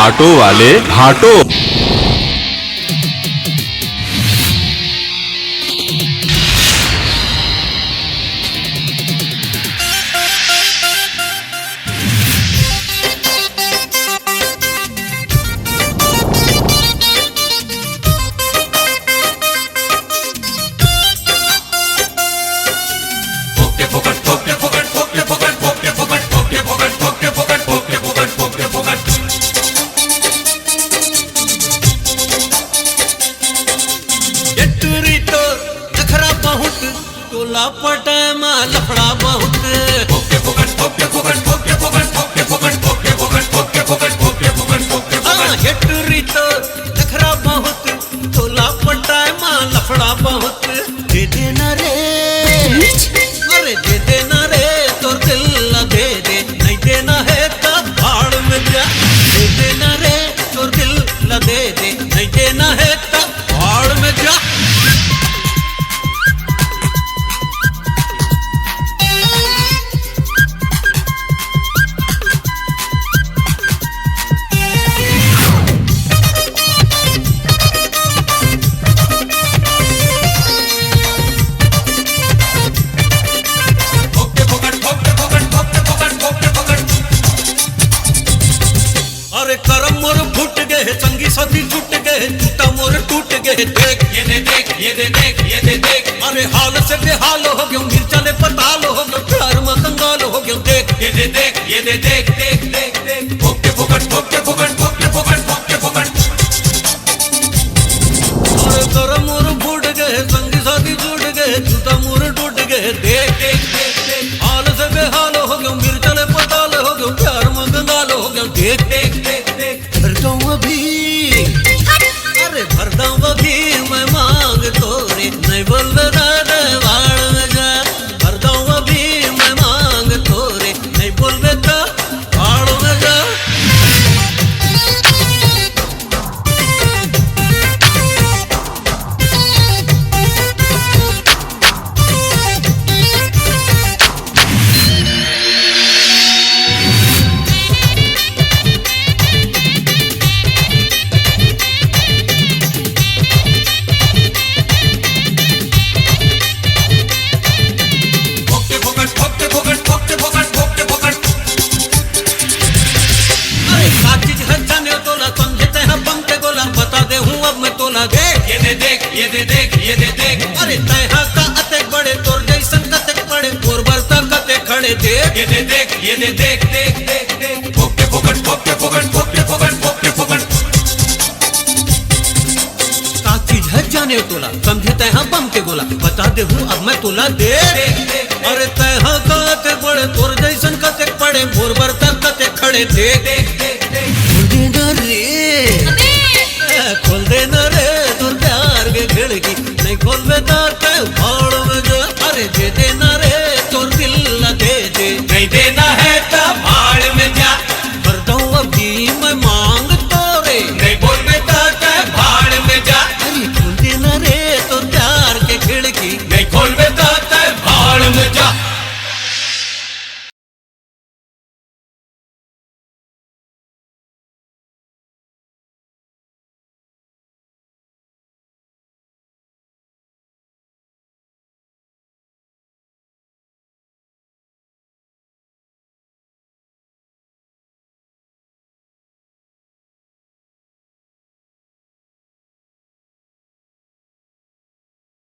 घाटों वाले घाटों। टोला पटामा लफड़ा बहुत हेटरी तो नखरा बहुत टोला पटामा लफड़ा बहुत दे देना रे अरे दे देना रे तो दिल न दे दे नहीं देना है तब भाड़ में जा दे देना रे तो दिल न दे दे नहीं देना है तब भाड़ में जा। अरे करम मोर फूट गए संगी साथी छूट गए टूटा मोर टूट गए देख ये दे देख ये दे देख ये दे देख अरे हाल से बेहाल हो गयो गिर चले पताल हो गयो प्यार में कंगाल हो गयो देख ये दे देख ये दे देख देख देख देख भोके फोकट भोके फोकट भोके फोकट भोके फोकट। अरे करम मोर फूट गए संगी साथी छूट गए टूटा मोर टूट गए देख देख देख देख हाल से बेहाल हो गयो गिर चले पताल हो गयो प्यार में कंगाल हो गयो देख देख अरे भरदा अभी मैं मांग तोरे नहीं बोल दादा वाड़ में जा भरदा अभी मैं मांग तोरे नहीं बोल बेटा वाड़ में जा। देख ये दे देख ये दे देख ये दे देख अरे तैहा का अते बड़े तोर जैसन कते पड़े तोर बरता कते खड़े देख ये दे देख ये दे देख देख देख देख भोके फोकट भोके फोकट भोके फोकट भोके फोकट। का चीज है जाने तोला समझे तैहा बम के गोला बता दे हूँ अब मैं तोला दे अरे तैहा का अते बड़े तोर जैसन कते पड़े तोर बरता कते खड़े देख देख देख देख खोल देना रे तोर प्यार के खिड़की नहीं खोल बेटा